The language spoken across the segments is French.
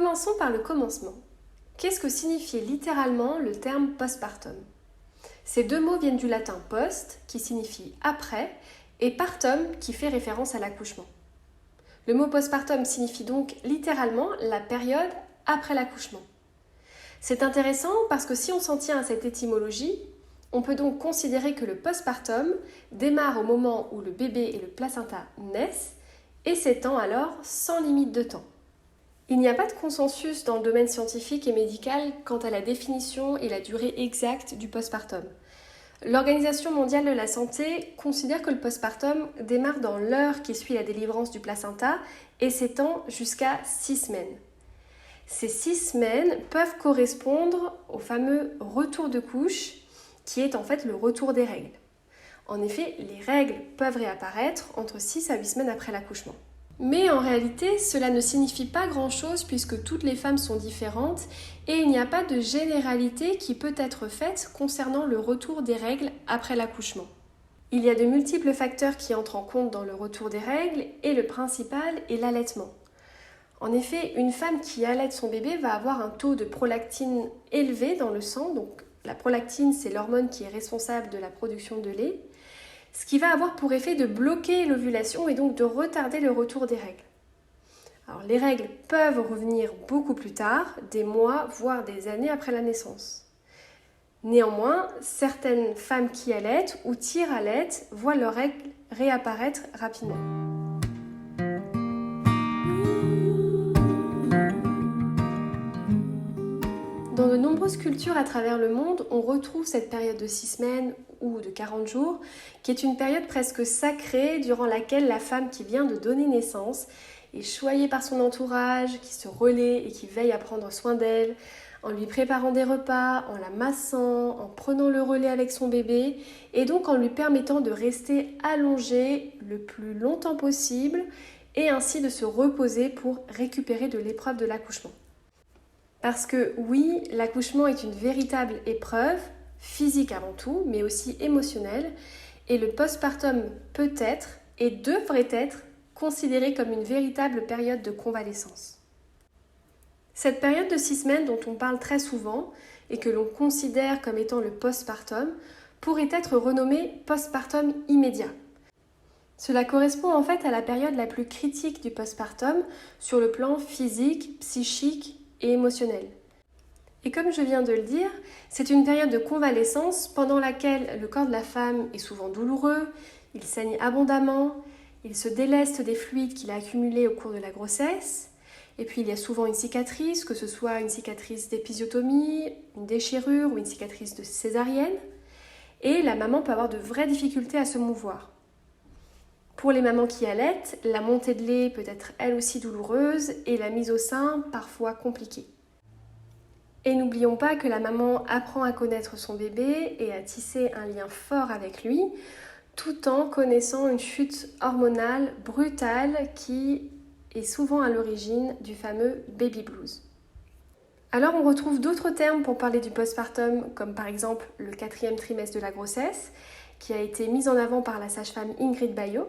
Commençons par le commencement. Qu'est-ce que signifiait littéralement le terme postpartum ? Ces deux mots viennent du latin post, qui signifie après, et partum, qui fait référence à l'accouchement. Le mot postpartum signifie donc littéralement la période après l'accouchement. C'est intéressant parce que si on s'en tient à cette étymologie, on peut donc considérer que le postpartum démarre au moment où le bébé et le placenta naissent et s'étend alors sans limite de temps. Il n'y a pas de consensus dans le domaine scientifique et médical quant à la définition et la durée exacte du postpartum. L'Organisation mondiale de la santé considère que le postpartum démarre dans l'heure qui suit la délivrance du placenta et s'étend jusqu'à 6 semaines. Ces 6 semaines peuvent correspondre au fameux retour de couche qui est en fait le retour des règles. En effet, les règles peuvent réapparaître entre 6 à 8 semaines après l'accouchement. Mais en réalité, cela ne signifie pas grand-chose puisque toutes les femmes sont différentes et il n'y a pas de généralité qui peut être faite concernant le retour des règles après l'accouchement. Il y a de multiples facteurs qui entrent en compte dans le retour des règles et le principal est l'allaitement. En effet, une femme qui allaite son bébé va avoir un taux de prolactine élevé dans le sang. Donc, la prolactine, c'est l'hormone qui est responsable de la production de lait, ce qui va avoir pour effet de bloquer l'ovulation et donc de retarder le retour des règles. Alors, les règles peuvent revenir beaucoup plus tard, des mois, voire des années après la naissance. Néanmoins, certaines femmes qui allaitent ou tire-allaitent voient leurs règles réapparaître rapidement. Dans de nombreuses cultures à travers le monde, on retrouve cette période de 6 semaines ou de 40 jours, qui est une période presque sacrée durant laquelle la femme qui vient de donner naissance est choyée par son entourage, qui se relaie et qui veille à prendre soin d'elle, en lui préparant des repas, en la massant, en prenant le relais avec son bébé, et donc en lui permettant de rester allongée le plus longtemps possible, et ainsi de se reposer pour récupérer de l'épreuve de l'accouchement. Parce que oui, l'accouchement est une véritable épreuve, physique avant tout, mais aussi émotionnelle, et le postpartum peut être et devrait être considéré comme une véritable période de convalescence. Cette période de 6 semaines dont on parle très souvent et que l'on considère comme étant le postpartum pourrait être renommée postpartum immédiat. Cela correspond en fait à la période la plus critique du postpartum sur le plan physique, psychique et émotionnel. Et comme je viens de le dire, c'est une période de convalescence pendant laquelle le corps de la femme est souvent douloureux, il saigne abondamment, il se déleste des fluides qu'il a accumulés au cours de la grossesse, et puis il y a souvent une cicatrice, que ce soit une cicatrice d'épisiotomie, une déchirure ou une cicatrice de césarienne, et la maman peut avoir de vraies difficultés à se mouvoir. Pour les mamans qui allaitent, la montée de lait peut être elle aussi douloureuse et la mise au sein parfois compliquée. Et n'oublions pas que la maman apprend à connaître son bébé et à tisser un lien fort avec lui, tout en connaissant une chute hormonale brutale qui est souvent à l'origine du fameux baby blues. Alors on retrouve d'autres termes pour parler du postpartum, comme par exemple le 4e trimestre de la grossesse, qui a été mis en avant par la sage-femme Ingrid Baillot.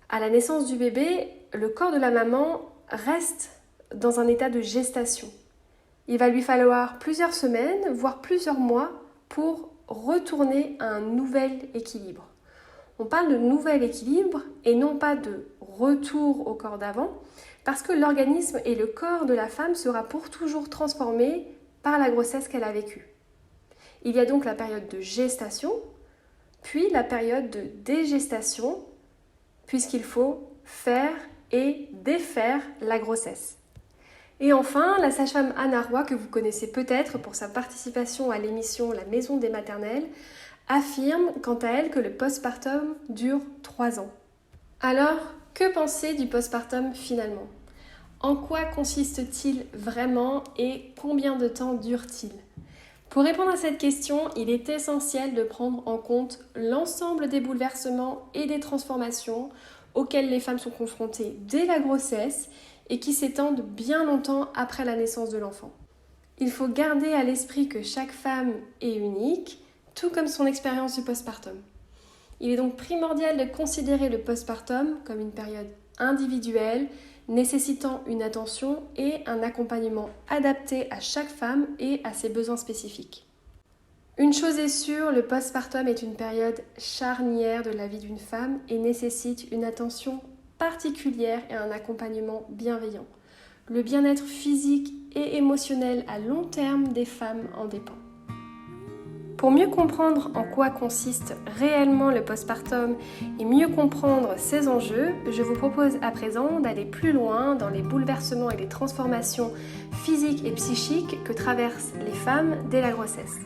À la naissance du bébé, le corps de la maman reste dans un état de gestation. Il va lui falloir plusieurs semaines, voire plusieurs mois, pour retourner à un nouvel équilibre. On parle de nouvel équilibre et non pas de retour au corps d'avant, parce que l'organisme et le corps de la femme sera pour toujours transformé par la grossesse qu'elle a vécue. Il y a donc la période de gestation, puis la période de dégestation, puisqu'il faut faire et défaire la grossesse. Et enfin, la sage-femme Anna Roy, que vous connaissez peut-être pour sa participation à l'émission La Maison des Maternelles, affirme quant à elle que le postpartum dure 3 ans. Alors, que penser du postpartum finalement ? En quoi consiste-t-il vraiment et combien de temps dure-t-il ? Pour répondre à cette question, il est essentiel de prendre en compte l'ensemble des bouleversements et des transformations auxquelles les femmes sont confrontées dès la grossesse et qui s'étendent bien longtemps après la naissance de l'enfant. Il faut garder à l'esprit que chaque femme est unique, tout comme son expérience du postpartum. Il est donc primordial de considérer le postpartum comme une période individuelle, nécessitant une attention et un accompagnement adapté à chaque femme et à ses besoins spécifiques. Une chose est sûre, le postpartum est une période charnière de la vie d'une femme et nécessite une attention particulière et un accompagnement bienveillant. Le bien-être physique et émotionnel à long terme des femmes en dépend. Pour mieux comprendre en quoi consiste réellement le postpartum et mieux comprendre ses enjeux, je vous propose à présent d'aller plus loin dans les bouleversements et les transformations physiques et psychiques que traversent les femmes dès la grossesse.